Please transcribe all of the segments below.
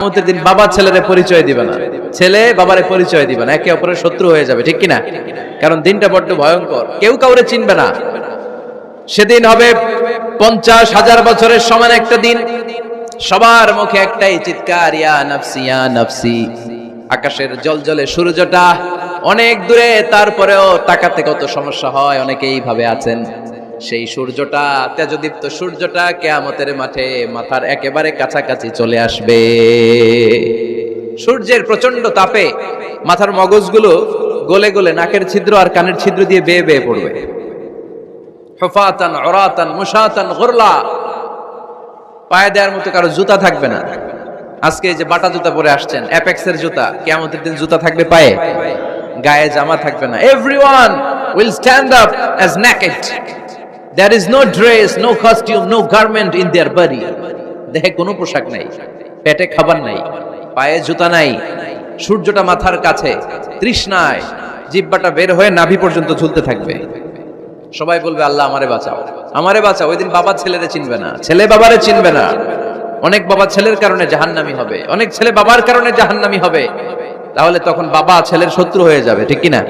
কিয়ামতের দিন বাবা ছেলেরে পরিচয় দিবে না, ছেলে বাবারে পরিচয় দিবে না, একে অপরের শত্রু হয়ে যাবে, ঠিক কিনা? কারণ দিনটা বড্ড ভয়ঙ্কর, কেউ কাউরে চিনবে না। সেদিন হবে 50,000 বছরের সমান একটা দিন। সবার মুখে একটাই চিৎকার, ইয়া নাফসি ইয়া নাফসি। আকাশের জলজলে সূর্যটা অনেক দূরে, তারপরেও তাকাতে কত সমস্যা হয়। অনেকেই ভাবে আছেন সেই সূর্যটা, তেজদীপ্ত সূর্যটা কিয়ামতের মাঠে মাথার একেবারে কাছাকাছি চলে আসবে। সূর্যের প্রচন্ড তাপে মাথার মগজগুলো গলে গলে নাকের ছিদ্র আর কানের ছিদ্র দিয়ে বেয়ে বেয়ে পড়বে। হুফাতান উরাতান মুশাতান গুরলা, পায়ে দেওয়ার মতো কারো জুতা থাকবে না। আজকে যে বাটা জুতা পরে আসছেন, অ্যাপেক্সের জুতা, কিয়ামতের দিন জুতা থাকবে পায়ে, গায়ে জামা থাকবে না। Everyone will stand up as naked. There is no dress, no costume, no garment in their body. দেহে কোনো পোশাক নাই, পেটে খাবার নাই, পায়ে জুতা নাই, সূর্যটা মাথার কাছে, তৃষ্ণায় জিহ্বাটা বের হয়ে নাভি পর্যন্ত ঝুলতে থাকবে। সবাই বলবে, আল্লাহ আমারে বাঁচাও, আমারে বাঁচাও। ওই দিন বাবা ছেলেরে চিনবে না, ছেলে বাবারে চিনবে না। অনেক বাবা ছেলের কারণে জাহান্নামী হবে, অনেক ছেলে বাবার কারণে জাহান্নামী হবে। তাহলে তখন বাবা ছেলের শত্রু হয়ে যাবে, ঠিক কিনা?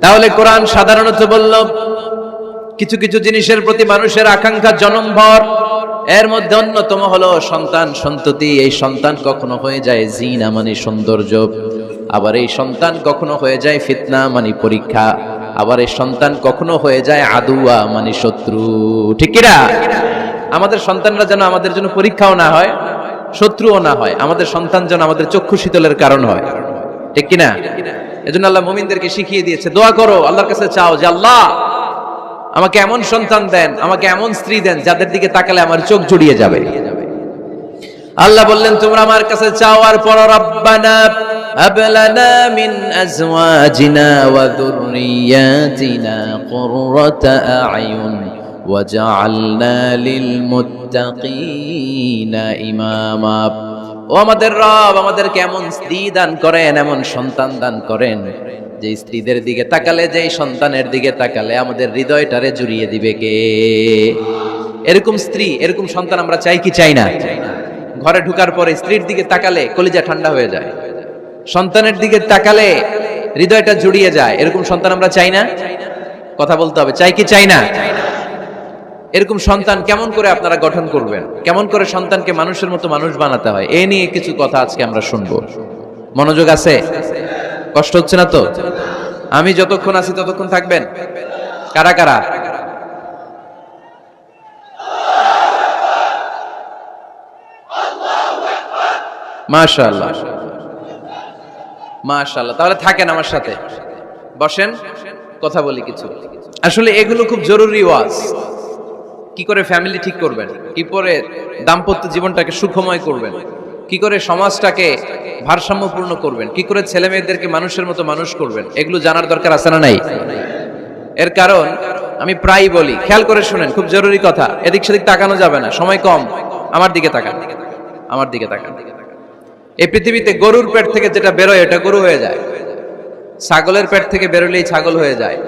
তাহলে কোরআন সাধারণত বলল, কিছু কিছু জিনিসের প্রতি মানুষের আকাঙ্ক্ষা জনমভর, এর মধ্যে অন্যতম হলো সন্তান সন্ততি। এই সন্তান কখনো হয়ে যায় জিনা মানে সৌন্দর্য, আবার এই সন্তান কখনো হয়ে যায় ফিতনা মানে পরীক্ষা, আবার এই সন্তান কখনো হয়ে যায় আদুয়া মানে শত্রু, ঠিক কিনা? আমাদের সন্তানরা যেন আমাদের জন্য পরীক্ষাও না হয়, শত্রুও না হয়। আমাদের সন্তান যেন আমাদের চক্ষু শীতলের কারণ হয়, ঠিক কিনা? এজন্য আল্লাহ মুমিনদেরকে শিখিয়ে দিয়েছে, দোয়া করো, আল্লাহর কাছে চাও যে আল্লাহ আমাকে এমন সন্তান দেন, আমাকে এমন স্ত্রী দেন যাদের দিকে তাকালে আমার চোখ জুড়িয়ে যাবে। আল্লাহ বললেন, তোমরা আমার কাছে চাও আর পড়ো, রব্বানা হাব লানা মিন আজওয়াজিনা ওয়া যুররিয়াতিনা কুররাতা আ'য়ুন ওয়াজআলনা লিল মুত্তাকিনা ইমামা। ও আমাদের রব, আমাদেরকে এমন স্ত্রী দান করেন, এমন সন্তান দান করেন যে স্ত্রীদের দিকে তাকালে, যে সন্তানের দিকে তাকালে আমাদের হৃদয়টারে জুড়িয়ে দিবে কে? এরকম স্ত্রী, এরকম সন্তান আমরা চাই কি চাই না? ঘরে ঢোকার পরে স্ত্রীর দিকে তাকালে কলিজা ঠান্ডা হয়ে যায়, সন্তানের দিকে তাকালে হৃদয়টা জুড়িয়ে যায়। এরকম সন্তান আমরা চাই না? কথা বলতে হবে, চাই কি চাই না? এরকম সন্তান কেমন করে আপনারা গঠন করবেন, কেমন করে সন্তানকে মানুষের মতো মানুষ বানাতে হয়, এ নিয়ে কিছু কথা আজকে আমরা শুনবো। মনোযোগ আছে? কষ্ট হচ্ছে না তো? আমি যতক্ষণ আছি ততক্ষণ থাকবেন? কারা কারা? মাশাআল্লাহ, মাশাআল্লাহ। তাহলে থাকেন আমার সাথে, বসেন, কথা বলি কিছু। আসলে এগুলো খুব জরুরি ওয়াজ। কি করে ফ্যামিলি ঠিক করবেন, কি করে দাম্পত্য জীবনটাকে সুখময় করবেন, কি করে সমাজটাকে ভারসাম্যপূর্ণ করবেন, কি করে ছেলে মেয়েদেরকে মানুষের মতো মানুষ করবেন, এগুলো জানার দরকার আছে না নাই? এর কারণ আমি প্রায় বলি, খেয়াল করে শুনেন, খুব জরুরি কথা, এদিক সেদিক তাকানো যাবে না, সময় কম। আমার দিকে তাকান, আমার দিকে তাকান। এই পৃথিবীতে গরুর পেট থেকে যেটা বেরোয় এটা গরু হয়ে যায়, ছাগলের পেট থেকে বেরোলেই ছাগল হয়ে যায়,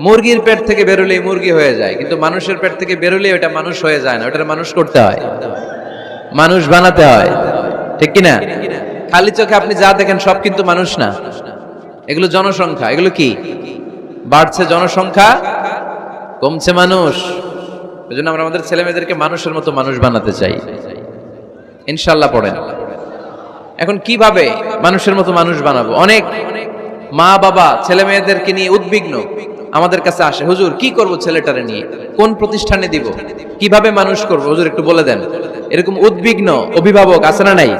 মুরগির পেট থেকে বেরোলেই মুরগি হয়ে যায়, কিন্তু মানুষের পেট থেকে বেরোলেই ওটা মানুষ হয়ে যায় না, ওটা মানুষ করতে হয়, মানুষ বানাতে হয়, ঠিক কিনা? খালি চোখে আপনি যা দেখেন সব কিন্তু মানুষ না, এগুলো জনসংখ্যা। এগুলো কি? বাড়ছে জনসংখ্যা, কমছে মানুষ। এজন্য আমরা আমাদের ছেলে মেয়েদেরকে মানুষের মতো মানুষ বানাতে চাই, ইনশাআল্লাহ। পড়েন। এখন কিভাবে মানুষের মতো মানুষ বানাবো? অনেক মা বাবা ছেলে মেয়েদেরকে নিয়ে উদ্বিগ্ন, আমাদের কাছে আসে, হুজুর কি করব ছেলেটারে নিয়ে, কোন প্রতিষ্ঠানে দিব, কিভাবে মানুষ করব হুজুর একটু বলে দেন। এরকম উদ্বিগ্ন অভিভাবক আছে না নাই?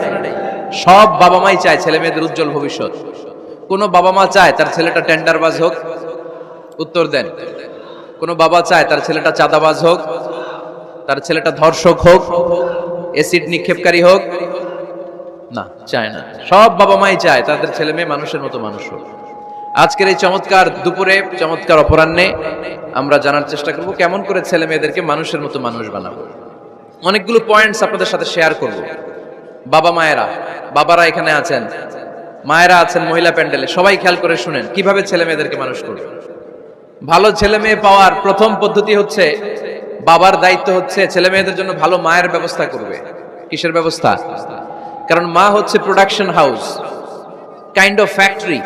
সব বাবা মাই চায় ছেলে মেয়েদের উজ্জ্বল ভবিষ্যৎ। কোন বাবা মা চায় তার ছেলেটা টেন্ডারবাজ হোক? উত্তর দেন। কোন বাবা চায় তার ছেলেটা চাঁদাবাজ হোক, তার ছেলেটা ধর্ষক হোক, এসিড নিক্ষেপকারী হোক? না, চায় না। সব বাবা মাই চায় তাদের ছেলে মেয়ে মানুষের মতো মানুষ হোক। আজকের এই চমৎকার দুপুরে, চমৎকার অপরাহ্নে আমরা জানার চেষ্টা করব কেমন করে ছেলে মেয়েদেরকে মানুষের মতো মানুষ বানাবো। অনেকগুলো পয়েন্টস আপনাদের সাথে শেয়ার করব। বাবা মায়েরা, বাবারা এখানে আছেন, মায়েরা আছেন মহিলা প্যান্ডেলে, সবাই খেয়াল করে শুনেন কিভাবে ছেলে মেয়েদেরকে মানুষ করবে। ভালো ছেলে মেয়ে পাওয়ার প্রথম পদ্ধতি হচ্ছে, বাবার দায়িত্ব হচ্ছে ছেলে মেয়েদের জন্য ভালো মায়ের ব্যবস্থা করবে। কিসের ব্যবস্থা? কারণ মা হচ্ছে production house, kind of factory.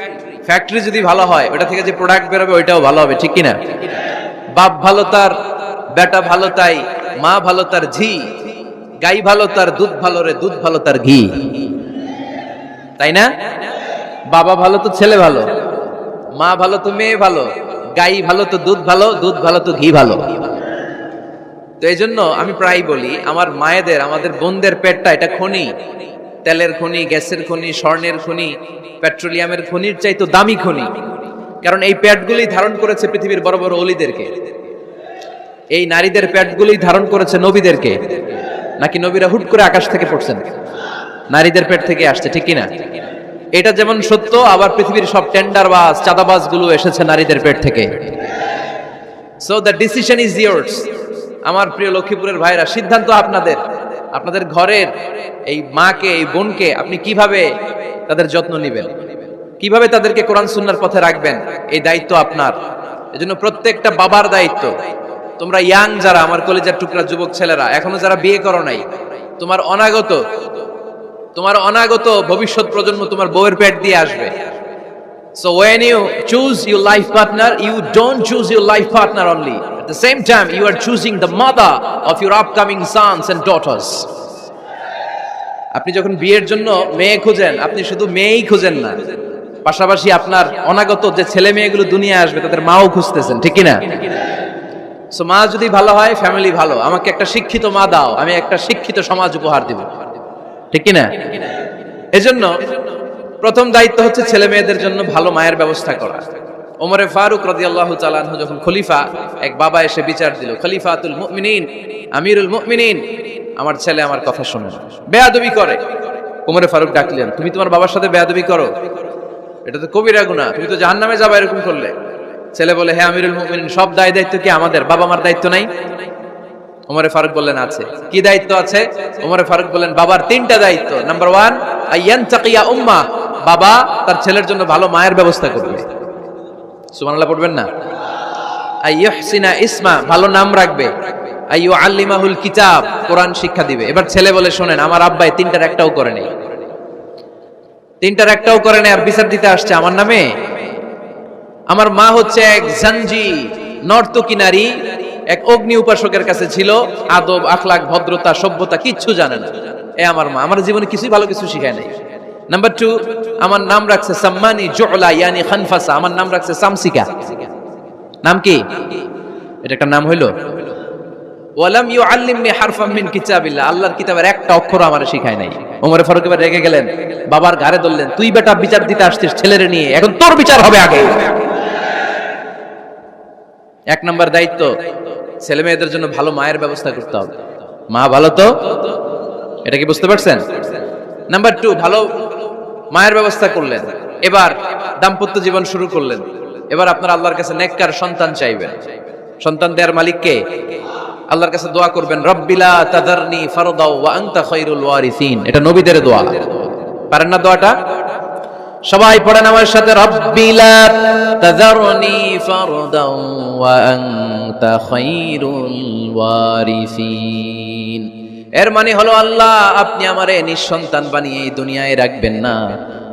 Factory যদি ভালো হয়, ওটা থেকে যে প্রোডাক্ট বেরোবে ওইটাও ভালো হবে, ঠিক কিনা? বাপ ভালো তার বেটা ভালো তাই, মা ভালো তার ঝি, গাই ভালো তার দুধ ভালো রে, দুধ ভালো তার ঘি, তাই না? বাবা ভালো তো ছেলে ভালো, মা ভালো তো মেয়ে ভালো, গাই ভালো তো দুধ ভালো, দুধ ভালো তো ঘি ভালো। তো এই জন্য আমি প্রায় বলি, আমার মায়েদের, আমাদের বোনদের পেটটা এটা খনি, তেলের খনি, গ্যাসের খনি, স্বর্ণের খনি, পেট্রোলিয়ামের খনির চাইতো দামি খনি। কারণ এই পেটগুলোই ধারণ করেছে পৃথিবীর বড় বড় অলিদেরকে। এই নারীদের পেটগুলোই ধারণ করেছে নবীদেরকে। নাকি নবীরা হুট করে আকাশ থেকে পড়ছেন? নারীদের পেট থেকে আসছে, ঠিক কিনা? এটা যেমন সত্য, আবার পৃথিবীর সব টেন্ডারবাজ, চাঁদাবাজ গুলো এসেছে নারীদের পেট থেকে। So the decision is years. আমার প্রিয় লক্ষ্মীপুরের ভাইরা, সিদ্ধান্ত আপনাদের। আপনাদের ঘরের এই মাকে, এই বোনকে আপনি কিভাবে তাদের যত্ন নেবেন, কিভাবে তাদেরকে কোরআন সুন্নাহর পথে রাখবেন, এই দায়িত্ব আপনার। এজন্য প্রত্যেকটা বাবার দায়িত্ব। তোমরা ইয়াং যারা, আমার কলেজের টুকরা যুবক ছেলেরা, এখনো যারা বিয়ে করো নাই, তোমার অনাগত ভবিষ্যৎ প্রজন্ম তোমার বউয়ের পেট দিয়ে আসবে। So when you choose your life partner, you don't choose your life partner only. At the same time, you are choosing the mother of your upcoming sons and daughters. আপনি যখন বিয়ের জন্য মেয়ে খুঁজেন, আপনি শুধু মেয়েই খুঁজেন না, পাশাপাশি আপনার অনাগত যে ছেলে মেয়েগুলো দুনিয়ায় আসবে তাদের মাও খুঁজতেছেন, ঠিক কিনা? সো মা যদি ভালো হয়, ফ্যামিলি ভালো। আমাকে একটা শিক্ষিত মা দাও, আমি একটা শিক্ষিত সমাজ উপহার দিব, ঠিক কিনা? এজন্য প্রথম দায়িত্ব হচ্ছে ছেলে মেয়েদের জন্য ভালো মায়ের ব্যবস্থা করা। ওমরে ফারুক রাদিয়াল্লাহু তাআলা আনহু যখন খলিফা, এক বাবা এসে বিচার দিল, খলিফাতুল মুমিনিন, আমিরুল মুমিনিন, আমার ছেলে আমার কথা শোনে না, বেয়াদবি করে। ওমরে ফারুক ডাকলেন, তুমি তোমার বাবার সাথে বেয়াদবি করো? এটা তো কবিরা গুনাহ, তুমি তো জাহান্নামে যাবে এরকম করলে। ছেলে বলে, হে আমিরুল মুমিনিন, সব দায় দায়িত্ব কি আমাদের? বাবা মার দায়িত্ব নাই? ওমরে ফারুক বললেন, আছে। কি দায়িত্ব আছে? ওমরে ফারুক বললেন, বাবার তিনটা দায়িত্ব। নাম্বার 1, আইয়ানতাকিয়া উম্মাহ, বাবা তার ছেলের জন্য ভালো মায়ের ব্যবস্থা করবে। সুবহানাল্লাহ পড়বেন না? আইয়ুহসিনা ইসমা, ভালো নাম রাখবে। আইয়ুআল্লিমাহুল কিতাব, কোরআন শিক্ষা দিবে। এবার ছেলে বলে, শোনেন, আমার আব্বাই তিনটার একটাও করে নাই, তিনটার একটাও করে নাই, আর বিচার দিতে আসছে আমার নামে। আমার মা হচ্ছে এক জাঞ্জি, নর্তকী নারী, এক অগ্নি উপাসকের কাছে ছিল, আদব, আখলাক, ভদ্রতা, সভ্যতা কিচ্ছু জানে না। এ আমার মা, আমার জীবনে কিছুই ভালো কিছু শিখায় নাই। নাম্বার 2, আমার নাম রাখছে সাম্মানি জুলা, ইয়ানি খানফাসা, আমার নাম রাখছে সামসিকা। নাম কি? এটা একটা নাম হইলো? ওয়ালাম ইউআল্লিমনি হারফাম মিন কিতাবিল্লাহ, আল্লাহর কিতাবের একটা অক্ষর আমারে শিখায় নাই। ওমর ফারুক এবার রেগে গেলেন, বাবার ঘাড়ে ধরলেন, তুই বেটা বিচার দিতে আসছিস ছেলেরে নিয়ে, এখন তোর বিচার হবে আগে। এক নম্বর দায়িত্ব, ছেলে মেয়েদের জন্য ভালো মায়ের ব্যবস্থা করতে হবে। মা ভালো তো, এটা কি বুঝতে পারছেন? নাম্বার 2, ভালো মায়ের ব্যবস্থা করলেন, এবার দাম্পত্য জীবন শুরু করলেন। এবার আপনার আল্লাহর কাছে নেককার সন্তান চাইবেন। সন্তান দেওয়ার মালিক কে? আল্লাহর কাছে দোয়া করবেন, রব্বিলা তাদারনি ফারদাও ওয়া আনতা খায়রুল ওয়ারিসিন। এটা নবীদের দোয়া, পারেন না দোয়াটা? সবাই পড়েন আমার সাথে, রব্বিলা তাদারনি ফারদাও ওয়া আনতা খায়রুল ওয়ারিসিন। এর মানে হলো, আল্লাহ আপনি আমারে নিঃসন্তান বানিয়ে এই দুনিয়ায় রাখবেন না,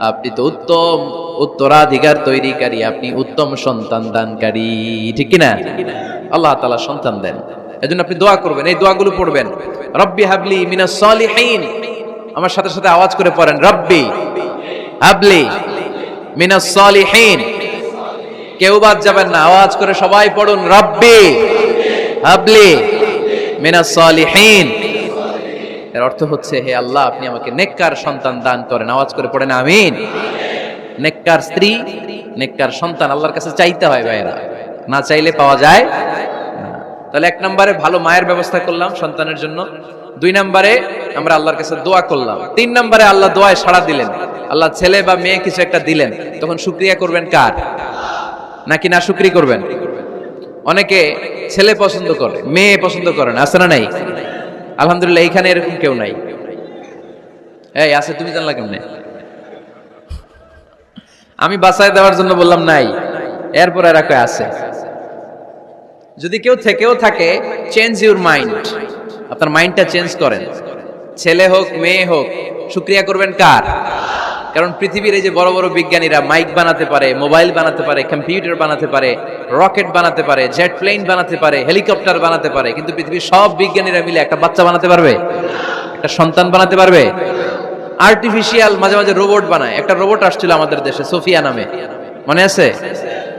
আপনি তো উত্তম উত্তরাধিকার তৈরিকারী, আপনি উত্তম সন্তান দানকারী, ঠিক কিনা? আল্লাহ তাআলা সন্তান দেন, এজন্য আপনি দোয়া করবেন, এই দোয়াগুলো পড়বেন। রব্বি হাবলি মিনাস সালিহিন, আমার সাথে সাথে আওয়াজ করে পড়েন, রব্বি হাবলি মিনাস সালিহিন। কেউ বাদ যাবেন না, আওয়াজ করে সবাই পড়ুন, রব্বি হাবলি মিনাস সালিহিন। এর অর্থ হচ্ছে, হে আল্লাহ আপনি আমাকে নেককার সন্তান দান করেন। আওয়াজ করে পড়েন আমিন। নেককার স্ত্রী, নেককার সন্তান আল্লাহর কাছে চাইতে হয় ভাইরা, না চাইলে পাওয়া যায় না। তাহলে 1 নম্বরে ভালো মায়ের ব্যবস্থা করলাম সন্তানের জন্য। 2 নম্বরে আমরা আল্লাহর কাছে দোয়া করলাম। 3 নম্বরে আল্লাহ দোয়ায় সাড়া দিলেন, আল্লাহ ছেলে বা মেয়ে কিছু একটা দিলেন, তখন শুকরিয়া করবেন কার? নাকি না শুকরি করবেন? অনেকে ছেলে পছন্দ করে, মেয়ে পছন্দ করেন, আছে না নাই? আলহামদুলিল্লাহ এখানে এরকম কেউ নাই। এই আছে, তুমি জানলা কেমনে? আমি বাঁচায় দেওয়ার জন্য বললাম নাই, এরপর এরা কয় আছে। যদি কেউ থেকেও থাকে, চেঞ্জ ইউর মাইন্ড, আপনার মাইন্ডটা চেঞ্জ করেন। ছেলে হোক মেয়ে হোক শুকরিয়া করবেন কার? কারণ পৃথিবীর এই যে বড় বড় বিজ্ঞানীরা মাইক বানাতে পারে, মোবাইল বানাতে পারে, কম্পিউটার বানাতে পারে, রকেট বানাতে পারে, জেট প্লেন বানাতে পারে, হেলিকপ্টার বানাতে পারে, কিন্তু পৃথিবীর সব বিজ্ঞানীরা মিলে একটা বাচ্চা বানাতে পারবে? একটা সন্তান বানাতে পারবে? আর্টিফিশিয়াল মাঝে মাঝে রোবট বানায়। একটা রোবট আসছিল আমাদের দেশে সোফিয়া নামে, মনে আছে?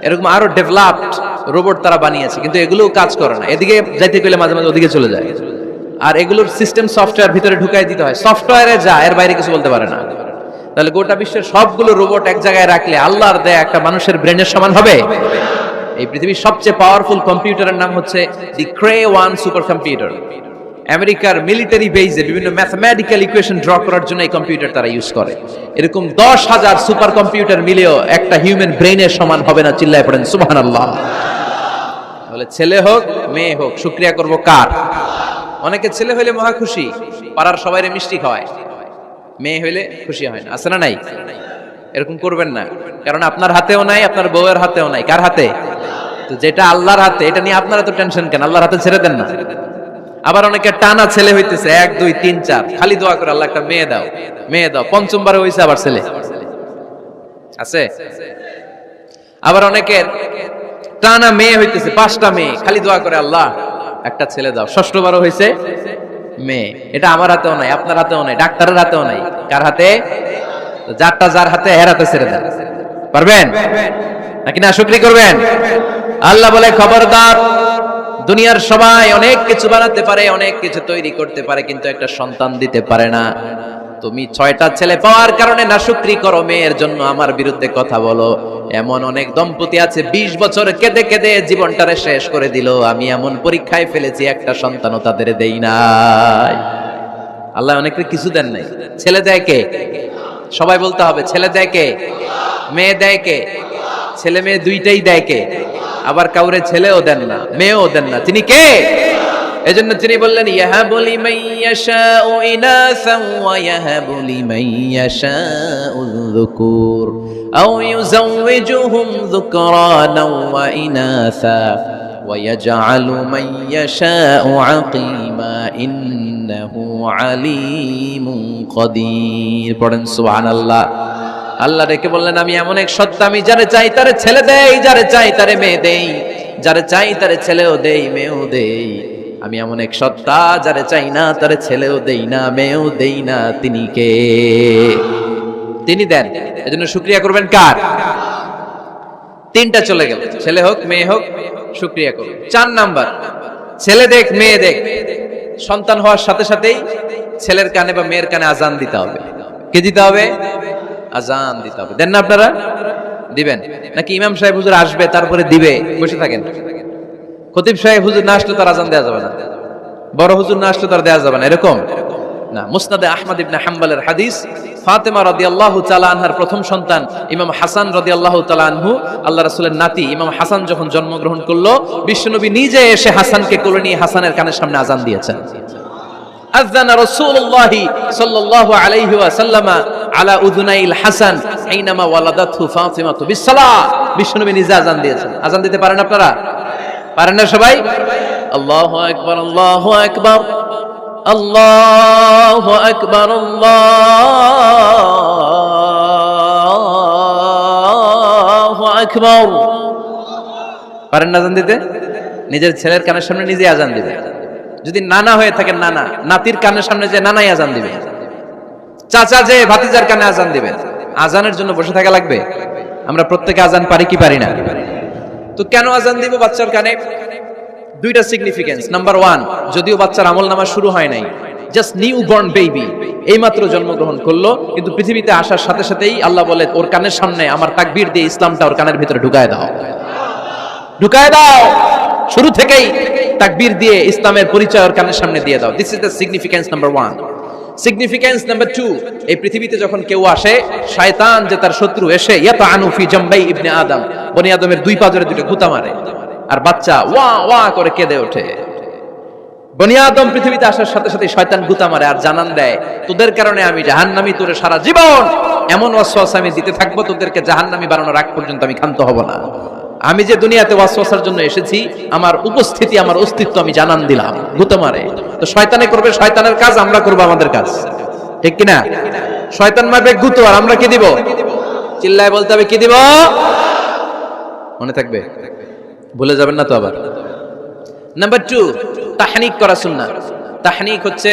এরকম আরো ডেভেলপড রোবট তারা বানিয়েছে, কিন্তু এগুলোও কাজ করে না। এদিকে যাইতে গেলে মাঝে মাঝে ওদিকে চলে যায়। আর এগুলোর সিস্টেম সফটওয়্যার ভিতরে ঢুকাই দিতে হয়, সফটওয়্যারে যায়, এর বাইরে কিছু বলতে পারে না। তাহলে গোটা বিশ্বের সবগুলো রোবট এক জায়গায় রাখলে আল্লাহর দেয়া একটা মানুষের ব্রেনের সমান হবে? এই পৃথিবীর সবচেয়ে পাওয়ারফুল কম্পিউটারের নাম হচ্ছে দি ক্রে-1 সুপার কম্পিউটার। আমেরিকার মিলিটারি বেজে বিভিন্ন ম্যাথমেটিক্যাল ইকুয়েশন ড্র করার জন্য এই কম্পিউটার তারা ইউজ করে। এরকম 10,000 সুপার কম্পিউটার মিলেও একটা হিউম্যান ব্রেনের সমান হবে না। চিল্লায় পড়েন সুবহানাল্লাহ। তাহলে ছেলে হোক মেয়ে হোক শুকরিয়া করব কার? অনেকে ছেলে হইলে মহা খুশি, পাড়ার সবাইরে মিষ্টি খাওয়ায়, মেয়ে হইলে খুশি হয় না। আছে না নাই? এরকম করবেন না, কারণ আপনার হাতেও নাই, আপনার বউয়ের হাতেও নাই। কার হাতে? তো যেটা আল্লাহর হাতে, এটা নিয়ে আপনারা তো টেনশন কেন? আল্লাহর হাতে ছেড়ে দেন না। আবার অনেকে টানা ছেলে হইতেছে 1 2 3 4, খালি দোয়া করে আল্লাহ একটা মেয়ে দাও, মেয়ে দাও। পঞ্চমবারে হইছে আবার ছেলে আছে। আবার অনেকের টানা মেয়ে হইতেছে 5টা মেয়ে, খালি দোয়া করে আল্লাহ একটা ছেলে দাও। ষষ্ঠবারও হইছে মেয়ে। এটা আমার হাতেও নাই, আপনার হাতেও নাই, ডাক্তারের হাতেও নাই। কার হাতে? যারটা যার হাতে এর হাতে ছেড়ে দেন। পারবেন নাকি না শুকরি করবেন? আল্লাহ বলে খবরদার, দুনিয়ার সবাই অনেক কিছু বানাতে পারে, অনেক কিছু তৈরি করতে পারে, কিন্তু একটা সন্তান দিতে পারে না। তুমি 6টা ছেলে পাওয়ার কারণে না শুকরি করো, মেয়ের জন্য আমার বিরুদ্ধে কথা বলো। এমন অনেক দম্পতি আছে 20 বছর কেঁদে কেঁদে জীবনটারে শেষ করে দিল। আমি এমন পরীক্ষায় ফেলেছি, একটা সন্তানও তাদের দেই নাই। আল্লাহ অনেকে কিছু দেন নাই। ছেলে দেয় কে? সবাই বলতে হবে, ছেলে দেয় কে? মেয়ে দেয় কে? ছেলে মেয়ে দুইটাই দেয় কে? আবার কাউরে ছেলেও দেন না, মেয়েও দেন না। তিনি কে? এজন্য তিনি বললেন ইয়াহাবু লিমান ইয়াশাউ ইনাসান ওয়া ইয়াহাবু লিমান ইয়াশাউ যুকুর আও ইউযাওয়িজুহুম যুকরানান ওয়া ইনাসা ওয়া ইয়াজআলু মান ইয়াশাউ আকীমা ইন্নাহু আলীমুন কাদির। পড়েন সুবহানাল্লাহ। আল্লাহ রেখে বললেন আমি এমন এক সত্তা, আমি যারে চাই তারে ছেলে দেই, যারে চাই তারে মেয়ে দেই, যারে চাই তারে ছেলেও দেই মেয়েও দেই। আমি এমন এক সত্তা, যারে চাই না তারে ছেলেও দেই না মেয়েও দেই না। তিনি কে? তিনি দেন। এজন্য শুকরিয়া করবেন কার? 3টা চলে গেল, ছেলে হোক মেয়ে হোক শুকরিয়া করুন। 4 নাম্বার, ছেলে দেখ মেয়ে দেখ, সন্তান হওয়ার সাথে সাথেই ছেলের কানে বা মেয়ের কানে আজান দিতে হবে। কে দিতে হবে? আজান দিতে হবে। দেন না আপনারা? দিবেন নাকি ইমাম সাহেব হুজুর আসবে তারপরে দিবে বসে থাকেন? খতিব সাহেব হুজুর না আসলে তার আজান দেওয়া যাবে না, বড় হুজুর না আসলে তার দেওয়া যাবে না, এরকম না। মুসনাদে আহমদ ইবনে হাম্বলের হাদিস, ফাতেমা রাদিয়াল্লাহু তাআলা আনহার প্রথম সন্তান ইমাম হাসান রাদিয়াল্লাহু তাআলা আনহু, আল্লাহ রাসূলের নাতি ইমাম হাসান যখন জন্মগ্রহণ করলো, বিশ্বনবী নিজে এসে হাসানকে কোলে নিয়ে হাসানের কানের সামনে আজান দিয়েছেন। আযানা রাসূলুল্লাহ সাল্লাল্লাহু আলাইহি ওয়াসাল্লাম আলা উযুনাইল হাসান হাইনামা ওয়ালাদাতহু ফাতিমাতু বিসসালাহ। বিশ্বনবী নিজে আজান দিয়েছেন। আজান দিতে পারেন আপনারা? পারেন না সবাই? আল্লাহু আকবার, আল্লাহু আকবার, আল্লাহু আকবার, আল্লাহু আকবার। পারেন না আজান দিতে? নিজের ছেলের কানের সামনে নিজে আজান দিবে। যদি নানা হয়ে থাকেন, নানা নাতির কানের সামনে যে নানাই আজান দিবে, চাচা যে ভাতিজার কানে আজান দিবেন। আজানের জন্য বসে থাকা লাগবে? আমরা প্রত্যেকে আজান পারি কি পারি না? তো কেন আজান দিব বাচ্চার কানে? 2টা সিগনিফিকেন্স। নাম্বার 1, যদিও বাচ্চার আমলনামা শুরু হয় নাই, জাস্ট নিউ বর্ন বেবি, এইমাত্র জন্মগ্রহণ করলো, কিন্তু পৃথিবীতে আসার সাথে সাথেই আল্লাহ বলে ওর কানের সামনে আমার তাকবীর দিয়ে ইসলামটা ওর কানের ভিতরে ঢুকায় দাও, ঢুকায় দাও। শুরু থেকেই তাকবীর দিয়ে ইসলামের পরিচয় ওর কানের সামনে দিয়ে দাও। This is the significance number 1। Significance number 2, এই পৃথিবীতে যখন কেউ আসে, শয়তান যে তার শত্রু এসে ইয়াতানু ফি জামবাই ইবনে আদম, বনি আদমের 2 পা ধরে 2টা গুতা মারে, আর বাচ্চা ওয়া ওয়া করে কেঁদে ওঠে। বনি আদম পৃথিবীতে আসার সাথে সাথে শয়তান গুতা মারে আর জানান দেয় তোদের কারণে আমি জাহান্নামী, তোরে সারা জীবন এমন ওয়াসওয়াসা আমি দিতে থাকবো, তোদেরকে জাহান্নামী বানানোর আগ পর্যন্ত আমি ক্ষান্ত হব না। আমি যে দুনিয়াতে ওয়াসওয়াসার জন্য এসেছি, আমার উপস্থিতি, আমার অস্তিত্ব আমি জানান দিলাম গুতো মারে। তো শয়তানে করবে শয়তানের কাজ, আমরা করব আমাদের কাজ, ঠিক কিনা? শয়তান মারবে গুতো, আর আমরা কি দিব? চিল্লায় বলতে হবে কি দিব? মনে থাকবে, ভুলে যাবেন না তো আবার। নাম্বার 2, তাহনিক করা সুন্নাহ। তাহনিক হচ্ছে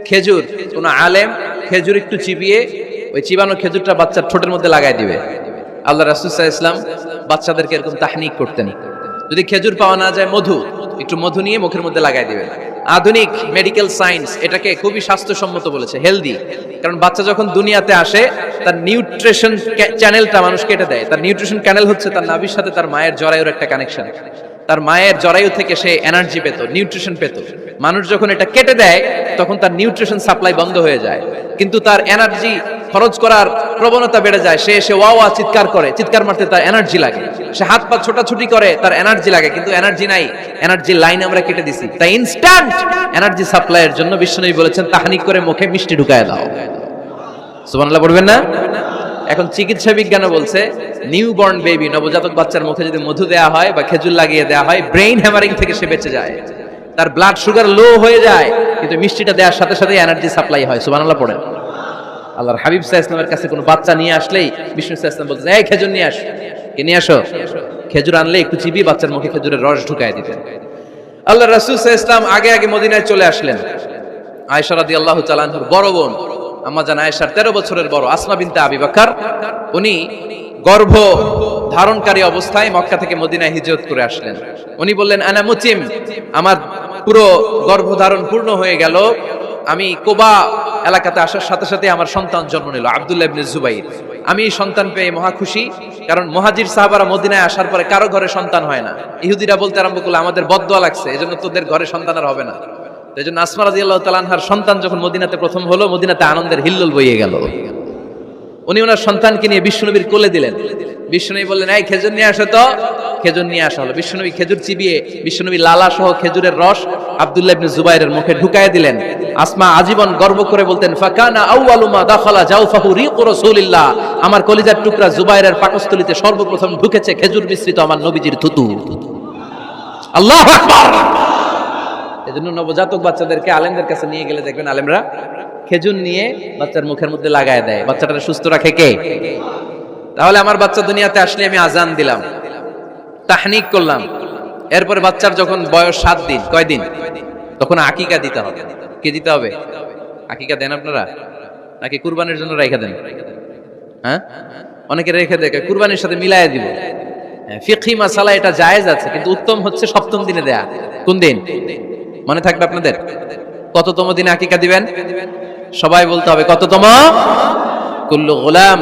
খেজুর, কোন আলেম খেজুর একটু চিবিয়ে ওই চিবানো খেজুরটা বাচ্চার ঠোঁটের মধ্যে লাগাই দিবে। আল্লাহ রাসূল সাল্লাল্লাহু আলাইহি ওয়াসাল্লাম বাচ্চাদেরকে এরকম তাহনিক করতেন। যদি খেজুর পাওয়া না যায়, একটু মধু নিয়ে মুখের মধ্যে লাগাই দিবে। আধুনিক মেডিকেল সায়েন্স এটাকে খুবই স্বাস্থ্যসম্মত বলেছে, হেলদি। কারণ বাচ্চা যখন দুনিয়াতে আসে, তার নিউট্রিশন চ্যানেলটা মানুষ কেটে দেয়। তার নিউট্রিশন চ্যানেল হচ্ছে তার নাভির সাথে তার মায়ের জরায়ুর একটা কানেকশন। তার মায়ের জরায়ু থেকে সে এনার্জি পেত, নিউট্রিশন পেত। মানুষ যখন এটা কেটে দেয়, তখন তার নিউট্রিশন সাপ্লাই বন্ধ হয়ে যায়, কিন্তু তার এনার্জি খরচ করার প্রবণতা বেড়ে যায়। সে এসে ওয়া ওয়া চিৎকার করে, চিৎকার মারতে তার এনার্জি লাগে। সে হাত পা ছোটাছুটি করে, তার এনার্জি লাগে, কিন্তু এনার্জি নাই। এনার্জি লাইন আমরা কেটে দিছি, তাই ইনস্ট্যান্ট এনার্জি সাপ্লাইয়ের জন্য বিশ্বনবী বলেছেন তাহনিক করে মুখে মিষ্টি ঢুকায় দাও। সুবহানাল্লাহ পড়বেন না? এখন চিকিৎসা বিজ্ঞানও বলছে নিউবর্ন বেবি, নবজাতক বাচ্চার মুখে যদি মধু দেয়া হয় বা খেজুর লাগিয়ে দেয়া হয়, ব্রেইন হ্যামারিং থেকে সে বেঁচে যায়। তার ব্লাড সুগার লো হয়ে যায়, কিন্তু মিষ্টিটা দেওয়ার সাথে সাথে এনার্জি সাপ্লাই হয়। সুবহানাল্লাহ পড়েন। আল্লাহর হাবিব সাল্লাল্লাহু আলাইহি ওয়াসাল্লামের কাছে কোনো বাচ্চা নিয়ে আসলেই বিষ্ণু সাল্লাল্লাহু আলাইহি ওয়াসাল্লাম বলতেন, এই খেজুর নিয়ে আসো, কে নিয়ে আসো। খেজুর আনলে একটু চিবিয়ে বাচ্চার মুখে খেজুরের রস ঢুকায় দিতেন। আল্লাহ রাসূল সাল্লাল্লাহু আলাইহি ওয়াসাল্লাম আগে আগে মদিনায় চলে আসলেন। আয়েশা রাদিয়াল্লাহু তাআলা আনহার বড় বোন, আম্মা জান আয়েশার 13 বছরের বড়, আসমা বিনতে আবি বকর, উনি গর্ভ ধারণকারী অবস্থায় মক্কা থেকে মদিনায় হিজরত করে আসলেন। উনি বললেন, আনা মুতিম, আমার পুরো গর্ভধারণ পূর্ণ হয়ে গেল। আমি কোবা এলাকাতে আসার সাথে সাথে আমার সন্তান জন্ম নিল, আব্দুল্লাহ ইবনে জুবাইর। আমি এই সন্তান পেয়ে মহা খুশি, কারণ মুহাজির সাহাবারা মদিনায় আসার পরে কারো ঘরে সন্তান হয় না। ইহুদিরা বলতে আরম্ভ করলো, আমাদের বদদোয়া লাগছে, এজন্য তোদের ঘরে সন্তান আর হবে না। এই জন্য আসমা রাদিয়াল্লাহু তাআলা আনহার সন্তান যখন মদিনাতে প্রথম হলো, মদিনাতে আনন্দের হিল্লোল বইয়ে গেল। উনি ওনার সন্তানকে নিয়ে বিশ্বনবীর কোলে দিলেন। বিশ্বনবী বললেন, এই খেজুর নিয়ে আসো তো। খেজুর নিয়ে আসা হলো। বিশ্বনবী খেজুর চিবিয়ে বিশ্বনবী লালা সহ খেজুরের রস আব্দুল্লাহ ইবনে জুবাইরের মুখে ঢুকায় দিলেন। আসমা আজীবন গর্ব করে বলতেন, ফাকানা আউয়ালু মা দাখালা জাওফাহু রিকু রাসূলিল্লাহ, আমার কলিজার টুকরা জুবাইরের পাকস্থলীতে সর্বপ্রথম ঢুকেছে খেজুর মিশ্রিত আমার নবীজির থুতু। আল্লাহু আকবার। এজন্য নবজাতক বাচ্চাদেরকে আলেমদের কাছে নিয়ে গেলে দেখবেন আলেমরা খেজুর নিয়ে বাচ্চার মুখের মধ্যে লাগায় দেয়। বাচ্চাটা সুস্থ রাখে কে? তাহলে আমার বাচ্চা দুনিয়াতে আসলে আমি আজান দিলাম, তাহনিক করলাম, এরপরে বাচ্চার যখন বয়স 7 দিন, কয় দিন, তখন আকিকা দিতে হবে। কে দিতে হবে? আকিকা দেন আপনারা নাকি কুরবানির জন্য রেখে দেন? হ্যাঁ, অনেকে রেখে দেয়, কুরবানির সাথে মিলায় দিব। ফিকহি মাসালা এটা জায়েজ আছে, কিন্তু উত্তম হচ্ছে 7ম দিনে দেয়া। কোন দিন মনে থাকবে আপনাদের? কততম দিনে আকিকা দিবেন? সবাই বলতে হবে কততম? কুল্লু গুলাম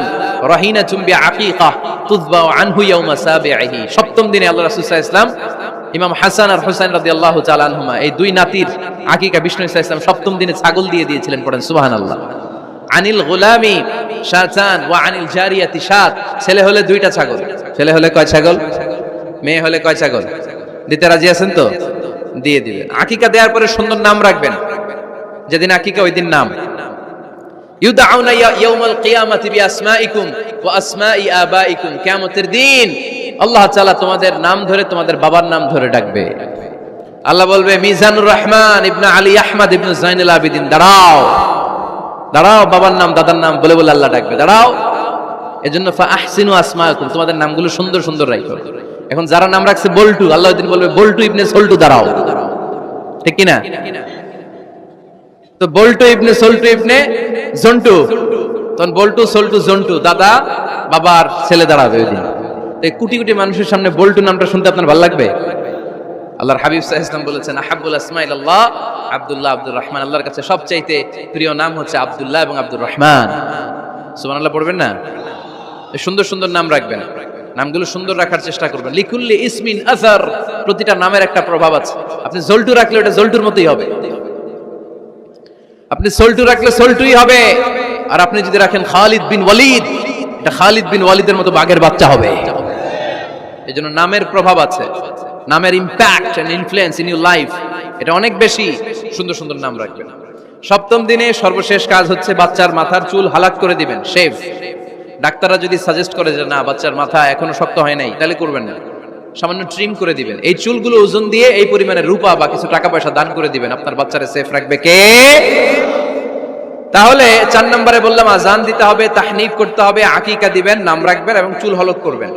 রাহিনাতুম বিআকিকা তুযবা আনহু ইয়াওমা সাবিহি। 7ম দিনে আল্লাহ রাসূল সাল্লাল্লাহু আলাইহি ওয়াসাল্লাম ইমাম হাসান আর হুসাইন রাদিয়াল্লাহু তাআলা আনহুমা, এই দুই নাতির আকিকা বিষ্ণু সাল্লাল্লাহু আলাইহি ওয়াসাল্লাম 7ম দিনে ছাগল দিয়ে দিয়েছিলেন। পড়েন সুবহানাল্লাহ। আনিল গুলামি শাতান ওয়া আনিল জারিয়াতি শাত। ছেলে হলে 2টা ছাগল, ছেলে হলে কয় ছাগল, মেয়ে হলে কয় ছাগল? দিতে রাজি আছেন তো? দিয়ে দিবেন। আকিকা দেওয়ার পরে সুন্দর নাম রাখবেন। যেদিন আকিকা ওই দিন নাম। ইউদাউনা ইয়াউমাল কিয়ামাতি বিআসমাইকুম ওয়া আসমাই আবাইকুম। কিয়ামতের দিন আল্লাহ তাআলা তোমাদের নাম ধরে, তোমাদের বাবার নাম ধরে ডাকবে। আল্লাহ বলবে, মিজানুর রহমান ইবনে আলী আহমদ ইবনে জাইনুল আবিদিন, দাঁড়াও দাঁড়াও, বাবার নাম দাদার নাম বলে বলে আল্লাহ ডাকবে, দাঁড়াও। এজন্য ফা আহসিনু আসমাকুম, তোমাদের নামগুলো সুন্দর সুন্দর রাখো। এখন যারা নাম রাখছে বল্টু, আল্লাহ ওই দিন বলবে, বল্টু ইবনে সল্টু, দাঁড়াও। ঠিক কিনা? তো বল্টু ইবনে সল্টু ইবনে জন্টু, তখন বল্টু সল্টু জন্টু, দাদা বাবার ছেলে দাঁড়াবে ওই দিন। এই কোটি কোটি মানুষের সামনে বল্টু নামটা শুনতে আপনার ভালো লাগবে? আল্লাহর হাবিব সাল্লাল্লাহু আলাইহি ওয়াসাল্লাম বলেছেন, আহাব্বুল আসমা ইলাল্লাহ আব্দুল্লাহ আব্দুর রহমান। আল্লাহর কাছে সবচাইতে প্রিয় নাম হচ্ছে আব্দুল্লাহ এবং আব্দুর রহমান। সুবহানাল্লাহ পড়বেন না? সুন্দর সুন্দর নাম রাখবেন, নামগুলো সুন্দর রাখার চেষ্টা করবেন। লিকুল্লি ইসমিন আসার, প্রতিটা নামের একটা প্রভাব আছে। আপনি জল্টু রাখলে ওটা জল্টুর মতোই হবে, আপনি সল্টু রাখলে সল্টুই হবে। আর আপনি যদি রাখেন খালিদ বিন ওয়ালিদ, এটা খালিদ বিন ওয়ালিদের মতো বাঘের বাচ্চা হবে। এই জন্য নামের প্রভাব আছে, নামের impact and influence in your life এটা অনেক বেশি। সুন্দর সুন্দর নাম রাখবেন। 7ম দিনে সর্বশেষ কাজ হচ্ছে বাচ্চার মাথার চুল হালাক করে দিবেন, শেভ। ডাক্তাররা যদি সাজেস্ট করে যে না বাচ্চার মাথা এখনো শক্ত হয় নাই, তাহলে করবেন না। সামান্য ট্রিম করে দিবেন। এই চুলগুলো ওজন দিয়ে এই পরিমাণে রূপা বা কিছু টাকা পয়সা দান করে দিবেন, আপনার বাচ্চারে সেফ রাখবে কে? তাহলে 4 নম্বরে বললাম আজান দিতে হবে, তাহনিফ করতে হবে, আকিকা দিবেন, নাম রাখবেন এবং চুল হলক করবেন।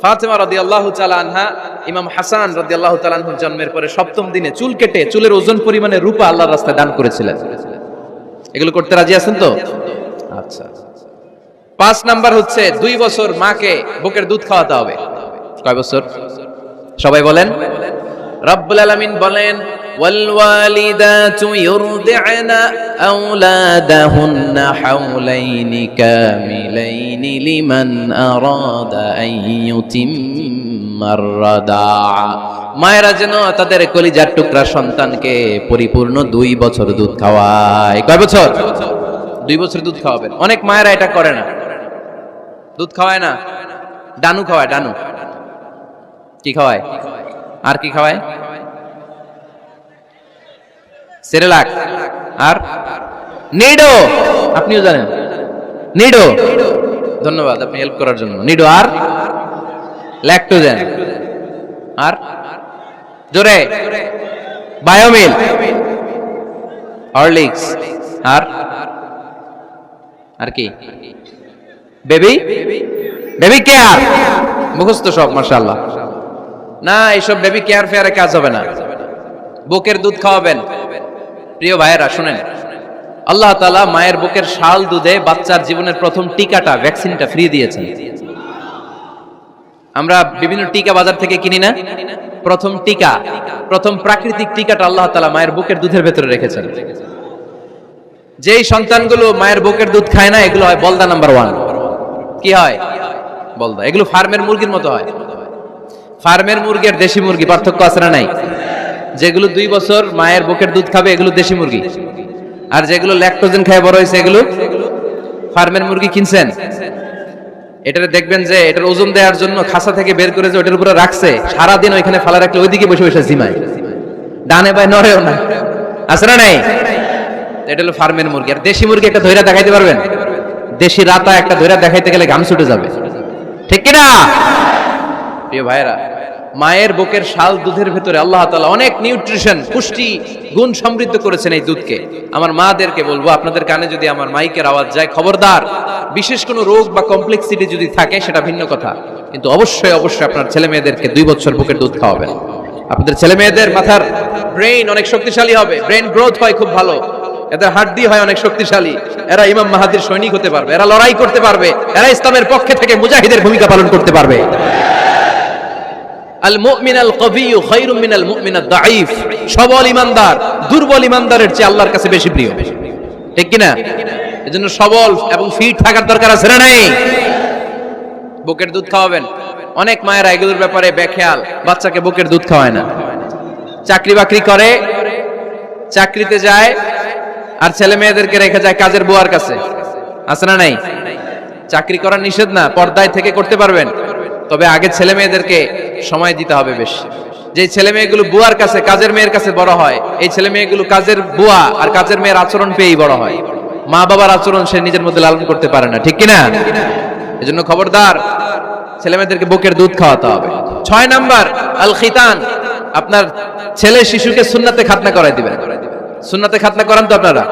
ফাতেমা রাদিয়াল্লাহু তাআলা আনহা ইমাম হাসান রাদিয়াল্লাহু তাআলা আনহুর জন্মের পরে 7ম দিনে চুল কেটে চুলের ওজন পরিমাণে রূপা আল্লাহর রাস্তায় দান করেছিলেন। এগুলো করতে রাজি আছেন তো? আচ্ছা। 5 নাম্বার হচ্ছে 2 বছর মাকে বুকের দুধ খাওয়াতে হবে। কয় বছর? সবাই বলেন। রব্বুল আলামিন বলেন ওয়াল ওয়ালিদাতু ইউরদি'না আওলাদাহুন্না হাওলাইনি কামিলাইনি লিমান আরাদা আন ইউতিম্মার রাদা'a। মায়েরা যেন তাদের কলিজার টুকরা সন্তানকে পরিপূর্ণ 2 বছর দুধ খাওয়ায়। কয় বছর? 2 বছর দুধ খাওয়াবেন। অনেক মায়েরা এটা করে না, দুধ খাওয়ায় না, ডানু খাওয়ায়। ডানু কি খাওয়ায়? আর কি খাওয়ায়? সেরেলাক আর নিডো। আপনিও জানেন নিডো? ধন্যবাদ আপনি হেল্প করার জন্য। নিডো আর ল্যাকটোজেন আর জোরে বায়োমিল, হরলিক্স আর কি বেবি কেয়ার। মুখস্থ সব মাশাআল্লাহ। না, এইসব বেবি কেয়ার ফেয়ারে কাজ হবে না। বুকের দুধ খাওয়াবেন। প্রিয় ভাইয়েরা শুনেন, আল্লাহ তাআলা মায়ের বুকের শাল দুধে বাচ্চার জীবনের প্রথম টিকাটা, ভ্যাকসিনটা ফ্রি দিয়েছেন। আমরা বিভিন্ন টিকা বাজার থেকে কিনি না? প্রথম টিকা, প্রথম প্রাকৃতিক টিকাটা আল্লাহ তাআলা মায়ের বুকের দুধের ভেতরে রেখেছেন। যেই সন্তানগুলো মায়ের বুকের দুধ খায় না, এগুলো হয় বলদা নাম্বার 1। কি হয়? বলদা। এগুলো ফার্মের মুরগির মতো হয়। ফার্মের মুরগি আর দেশি মুরগি পার্থক্য আছে না নাই? যেগুলো 2 বছর মায়ের বুকের দুধ খাবে এগুলো দেশি মুরগি, আর যেগুলো ল্যাকটোজেন খেয়ে বড় হয়েছে এগুলো ফার্মের মুরগি। কিনছেন? এটারে দেখবেন যে এটার ওজন দেওয়ার জন্য খাসা থেকে বের করে যে ওটার উপরে রাখছে, সারাদিন ওইখানে ফালা রাখলে ওইদিকে বসে বসে জিমায়, ডানে বাই নড়েও না। আছে না নাই? এটা হলো ফার্মের মুরগি। আর দেশি মুরগি একটা ধইরা দেখাইতে পারবেন? দেশি রাতা একটা ধইরা দেখাইতে গেলে ঘাম ছুটে যাবে, ঠিক কিনা? প্রিয় ভাইরা, মায়ের বুকের শাল দুধের ভেতরে আল্লাহ তাআলা অনেক নিউট্রিশন, পুষ্টি গুণ সমৃদ্ধ করেছেন এই দুধকে। আমার মাদেরকে বলবো, আপনাদের কানে যদি আমার মাইকের আওয়াজ যায়, খবরদার, বিশেষ কোনো রোগ বা কমপ্লেক্সিটি যদি থাকে সেটা ভিন্ন কথা, কিন্তু অবশ্যই আপনার ছেলে মেয়েদেরকে 2 বছর বুকের দুধ খাওয়াবেন। আপনাদের ছেলে মেয়েদের মাথার ব্রেইন অনেক শক্তিশালী হবে, ব্রেইন গ্রোথ হয় খুব ভালো, এদের হাড্ডি হয় অনেক শক্তিশালী, এরা ইমাম মাহাদির সৈনিক হতে পারবে, এরা লড়াই করতে পারবে, এরা ইসলামের পক্ষে থেকে মুজাহিদের ভূমিকা পালন করতে পারবে। আল মুমিন আল কবিয়্যু খায়রুম মিনাল মুমিন আদ দাঈফ। সবল ঈমানদার দুর্বল ঈমানদারের চেয়ে আল্লাহর কাছে বেশি প্রিয়, ঠিক কি না? এজন্য সবল এবং ফিট থাকার দরকার আছে না নাই? বুকের দুধ খাওয়াবেন। অনেক মায়েরা এগুলোর ব্যাপারে বেখেয়াল, বাচ্চাকে বুকের দুধ খাওয়ায় না। চাকরি বাকরি করে, চাকরিতে যায়, আর ছেলে মেয়েদেরকে রেখে যায় কাজের বুয়ার কাছে। আছে না নাই? চাকরি করা নিষেধ না, পর্দায় থেকে করতে পারবেন, তবে আগে ছেলে মেয়েদেরকে সময় দিতে হবে বেশি। যে ছেলে মেয়েগুলো বুয়ার কাছে, কাজের মেয়ের কাছে বড় হয়, এই ছেলে মেয়েগুলো কাজের বুয়া আর কাজের মেয়ের আচরণ পেয়েই বড় হয়। মা বাবার আচরণ সে নিজের মধ্যে লালন করতে পারে না, ঠিক কিনা? এজন্য খবরদার, ছেলে মেয়েদেরকে বুকের দুধ খাওয়াতে হবে। 6 নাম্বার আল খিতান। আপনার ছেলে শিশুকে সুন্নাতে খাতনা করাই দিবেন। সুন্নাতে খাতনা করান তো আপনারা?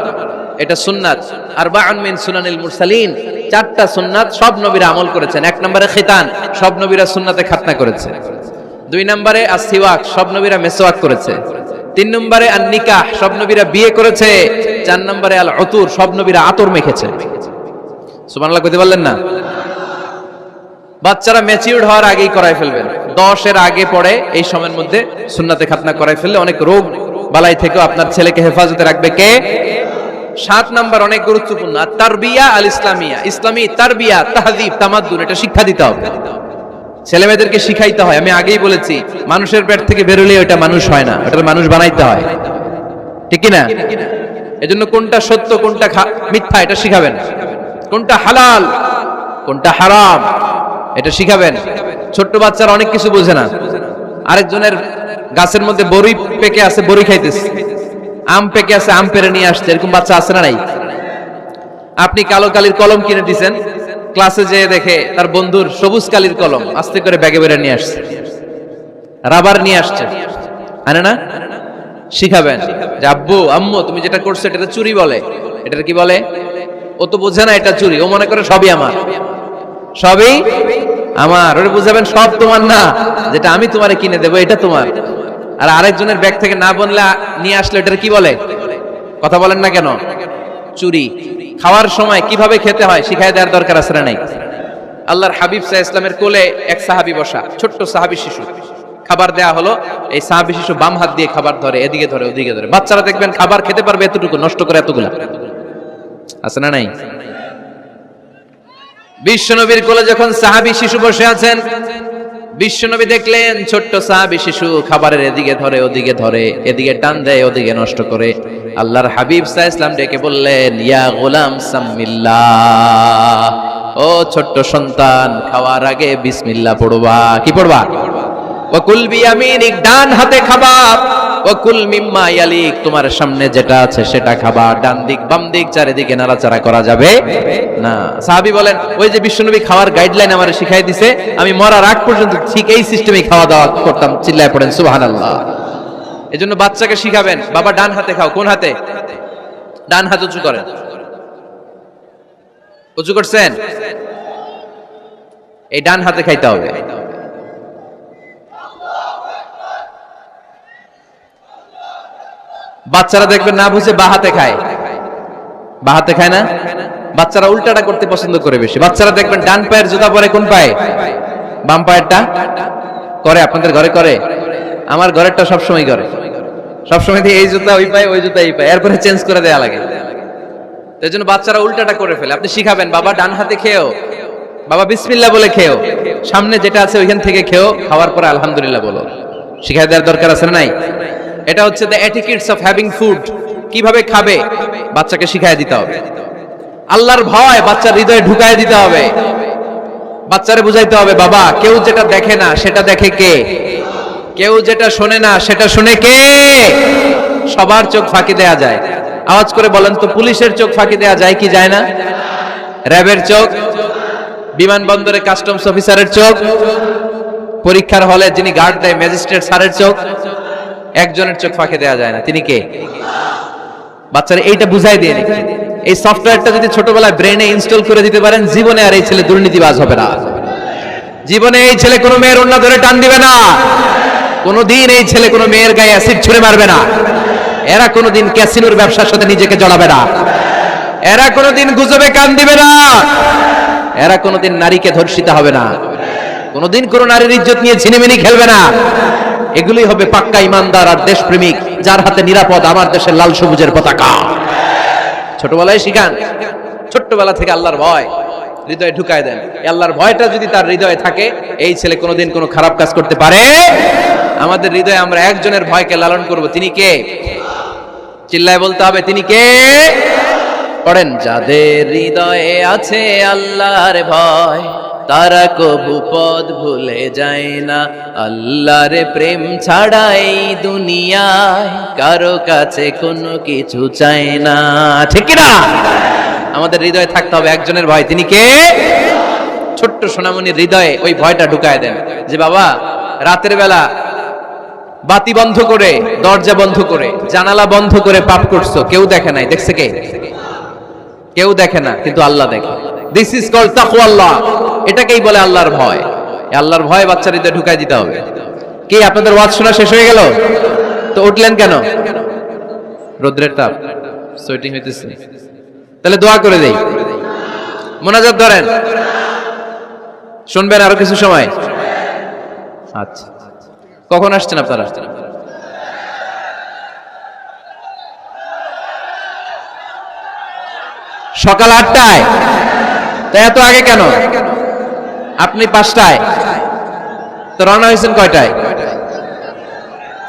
এটা সুন্নাত। আরবাউন মিন সুনানিল মুরসালিন, 4টা সুন্নাত সব নবীরা আমল করেছেন। 1 নম্বরে খিতান, সব নবীরা সুন্নাতে খাতনা করেছে। 2 নম্বরে আসওয়াক, সব নবীরা মেসওয়াক করেছে। 3 নম্বরে আন নিকাহ, সব নবীরা বিয়ে করেছে। 4 নম্বরে আল উতুর, সব নবীরা আতর মেখেছে। সুবহানাল্লাহ কইতে পারলেন না? বাচ্চারা ম্যাচিউরড হওয়ার আগেই করাই ফেলবেন। 10 এর আগে পড়ে এই সময়ের মধ্যে সুন্নাতে খাতনা করাই ফেললে অনেক রোগ বালাই থেকে আপনার ছেলেকে হেফাজতে রাখবে কে? 7 নাম্বার অনেক গুরুত্বপূর্ণ, তারবিয়া আল ইসলামিয়া। ইসলামী তারবিয়া, তাহযীব, তামাদ্দুন, এটা শিক্ষা দিতে হবে, ছেলে মেয়েদেরকে শিখাইতে হয়। আমি আগেই বলেছি, মানুষের পেট থেকে বেরোলে ওটা মানুষ হয় না, ওটা মানুষ বানাইতে হয়, ঠিক কি না? এজন্য কোনটা সত্য কোনটা মিথ্যা এটা শিখাবেন, কোনটা হালাল কোনটা হারাম এটা শিখাবেন। ছোট্ট বাচ্চারা অনেক কিছু বোঝে না। আরেকজনের গাছের মধ্যে বড়ি পেকে আছে, বড়ি খাইতেছে, আম পেকে আছে, আম পেরে নিয়ে আসছে, এরকম বাচ্চা আছে না নাই? আপনি কালো কালির কলম কিনে দিয়েছেন, ক্লাসে যেয়ে দেখে তার বন্ধুর সবুজ কালির কলম আস্তে করে ব্যাগে বেরে নিয়ে আসছে। রাবার নিয়ে আসছে, আনে না? শিখাবেন যে আব্বু আম্মু তুমি যেটা করছো এটা চুরি বলে, এটা কি বলে? ও তো বোঝে না এটা চুরি, ও মনে করে সবই আমার, সবই আমার। ওরে বুঝাবেন সব তোমার না, যেটা আমি তোমারে কিনে দেবো এটা তোমার। আর আরেকজনের ব্যাগ থেকে না বললে নিয়ে আসলে এটা কি বলে? কথা বলেন না কেন? চুরি। খাওয়ার সময় কিভাবে খেতে হয় শিখাই দেওয়ার দরকার আছে না নাই? আল্লাহর হাবিব সাল্লাল্লাহু আলাইহি ওয়াসাল্লামের কোলে এক সাহাবী বসা, ছোট্ট সাহাবী শিশু। খাবার দেয়া হলো, এই সাহাবী শিশু বাম হাত দিয়ে খাবার ধরে, এদিকে ধরে ওদিকে ধরে। বাচ্চারা দেখবেন খাবার খেতে পারবে এতটুকু, নষ্ট করে এতগুলা, আছে না নাই? বিশ্বনবীর কোলে যখন সাহাবী শিশু বসে আছেন, বিশ্বনবী দেখলেন ছোট্ট সাহাবী শিশু খাবারের এদিকে ধরে ওদিকে ধরে, এদিকে টান দেয় ওদিকে নষ্ট করে। আল্লাহর হাবিব সাল্লাল্লাহু আলাইহি ওয়াসাল্লাম ডেকে বললেন, ইয়া গোলাম সাম্মিল্লাহ, ও ছোট্ট সন্তান, খাওয়ার আগে বিসমিল্লাহ পড়বা। কি পড়বা? ওয়াকুল বিয়ামিনিক, ডান হাতে খাবা। ওয়াকুল মিম্মা ইয়ালিক, তোমার সামনে যেটা আছে সেটা খাবা। ডান দিক বাম দিক চারিদিকে নাড়াচাড়া করা যাবে না। সাহাবী বলেন, ওই যে বিশ্বনবী খাওয়ার গাইডলাইন আমারে শিখাই দিছে, আমি মরার আগ পর্যন্ত ঠিক এই সিস্টেমে খাওয়া দাওয়া করতাম। চিল্লায় পড়েন সুবহানাল্লাহ। এজন্য বাচ্চাকে শিখাবেন, বাবা ডান হাতে খাও। কোন হাতে? ডান হাত উঁচু করেন। উঁচু করছেন? এই ডান হাতে খাইতে হবে। বাচ্চারা দেখবেন না বুঝে বা হাতে খায়, বা হাতে খায় না। বাচ্চারা উল্টাটা করতে পছন্দ করে বেশি। বাচ্চারা দেখবেন ডান পায়ের জুতা পরে কোন পায়ে? বাম পায়েরটা করে। আপনাদের ঘরে করে? আমার ঘরেরটা সবসময় করে, সবসময় দিয়ে এই জুতা ওই পায়ে, ওই জুতা এই পায়ে, এরপরে চেঞ্জ করে দেয়া লাগে। এই জন্য বাচ্চারা উল্টাটা করে ফেলে। আপনি শিখাবেন, বাবা ডান হাতে খেও, বাবা বিসমিল্লাহ বলে খেও, সামনে যেটা আছে ওইখান থেকে খেও, খাওয়ার পরে আলহামদুলিল্লাহ বলো। শিখাই দেওয়ার দরকার আছে না নাই? এটা হচ্ছে the etiquettes of having food. কিভাবে খাবে বাচ্চাকে শিখাই দিতে হবে। আল্লাহর ভয় বাচ্চার হৃদয়ে ঢুকায় দিতে হবে। বাচ্চারে বুঝাইতে হবে, বাবা কেউ যেটা দেখে না সেটা দেখে কে? কেউ যেটা শোনে না সেটা শুনে কে? সবার চোখ ফাঁকি দেয়া যায়। আওয়াজ করে বলেন তো, পুলিশের চোখ ফাঁকি দেয়া যায় কি যায় না? র্যাবের চোখ, বিমানবন্দরে কাস্টমস অফিসারের চোখ, পরীক্ষার হলে যিনি গার্ড দেয় ম্যাজিস্ট্রেট স্যারের চোখ, একজনের চোখ ফাঁকি দেয়া যায় না। তিনি কে? বাচ্চারা এইটা বুঝাই দিয়ে নিন। এই সফটওয়্যারটা যদি ছোটবেলায় ব্রেনে ইনস্টল করে দিতে পারেন, জীবনে আর এই ছেলে দুর্নীতিবাজ হবে না। জীবনে এই ছেলে কোনো মেয়ের ওড়না ধরে টান দিবে না। কোনোদিন এই ছেলে কোনো মেয়ের গায়ে অ্যাসিড ছুঁড়ে মারবে না। এরা কোনোদিন ক্যাসিনোর ব্যবসার সাথে নিজেকে জড়াবে না। এরা কোনোদিন গুজবে কান দিবে না। এরা কোনোদিন নারীকে ধর্ষিতা হবে না। কোনোদিন কোনো নারীর ইজ্জত নিয়ে ছিনিমিনি খেলবে না। এগুলোই হবে পাক্কা ইমানদার আর দেশপ্রেমিক, যার হাতে নিরাপদ আমার দেশের লাল সবুজের পতাকা। ছোটবেলায় শিখান, ছোট্টবেলা থেকে আল্লাহর ভয় হৃদয়ে ঢুকায় দেন। আল্লাহর ভয়টা যদি তার হৃদয়ে থাকে, এই ছেলে কোনোদিন কোনো খারাপ কাজ করতে পারে। আমাদের হৃদয়ে আমরা একজনের ভয়কে লালন করব। তিনি কে? চিল্লায় বলতে হবে, তিনি কে? পড়েন, যাদের হৃদয়ে আছে আল্লাহর ভয়, তারা কবু পথ ভুলে যায় না। আল্লাহর প্রেম ছাড়া এই দুনিয়ায় কারো কাছে কোনো কিছু চায় না। ঠিক না? আমাদের হৃদয়ে থাকতে হবে একজনের ভয়। তিনি কে? ছোট্ট সোনামণির হৃদয়ে ওই ভয়টা ঢুকায় দেন যে বাবা রাতের বেলা বাতি বন্ধ করে, দরজা বন্ধ করে, জানালা বন্ধ করে পাপ করছো, কেউ দেখে নাই। দেখছে কে? কেউ দেখে না, কিন্তু আল্লাহ দেখে। দিস ইজ কল্ড তাকওয়াল্লাহ। এটাকেই বলে আল্লাহর ভয়। আল্লাহর ভয় বাচ্চার হৃদয়ে ঢুকাই দিতে হবে। কি আপনাদের ওয়াজ শোনা শেষ হয়ে গেল? তো উঠলেন কেন? রোদ্রের তাপ, সোয়েটিং হইতেছে। তাহলে দোয়া করে দেই, মোনাজাত ধরেন, শুনবেন আরো কিছু সময়। আচ্ছা, কখন আসছেন আপনারা? সকাল 8টায়। তা এত আগে কেন? আপনি 5টায়, তো রওনা হয়েছেন কয়টায়?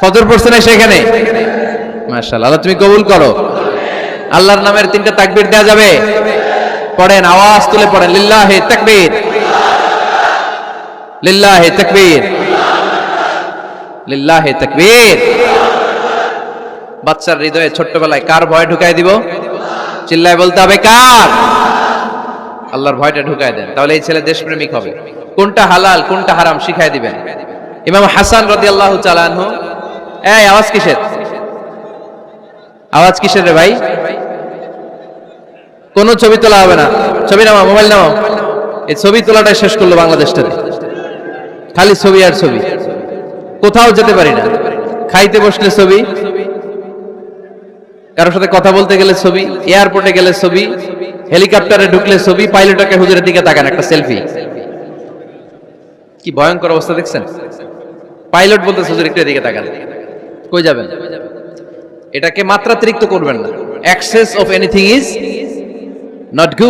ফজর পড়ছেন সেখানে? মাশাআল্লাহ, আল্লাহ তুমি কবুল করো। আল্লাহর নামের 3টা তাকবীর দেয়া যাবে? পড়েন, আওয়াজ তুলে পড়েন, লিল্লাহি তাকবীর, লিল্লাহি তাকবীর, লিল্লাহি তাকবীর। বাচ্চার হৃদয়ে ছোট্টবেলায় কার ভয় ঢুকাই দিব? চিল্লায় বলতে হবে, কার? আল্লাহর ভয়টা ঢুকায় দেন, তাহলে এই ছেলে দেশপ্রেমিক হবে। কোনটা হালাল কোনটা হারাম শিখাই দিবেন। ইমাম হাসান রাদিয়াল্লাহু তাআলা আনহু, এই আওয়াজ কিসের? আওয়াজ কিসের রে ভাই? কোন ছবি তোলা হবে না। ছবি নামাও, মোবাইল নামাও। এই ছবি তোলাটাই শেষ করলো বাংলাদেশটারে। খালি ছবি আর ছবি, কোথাও যেতে পারি না। খাইতে বসলে ছবি, কারোর সাথে কথা বলতে গেলে ছবি, এয়ারপোর্টে গেলে ছবি, হেলিকপ্টারে ঢুকলে ছবি, পাইলটকে হুজুরের দিকে তাকান একটা সেলফি। কি ভয়ঙ্কর অবস্থা দেখছেন? পাইলট বলতেছে হুজুর একটু এদিকে তাকান। কই যাবেন? এটাকে মাত্রাতিরিক্ত করবেন না। Access of anything is not good.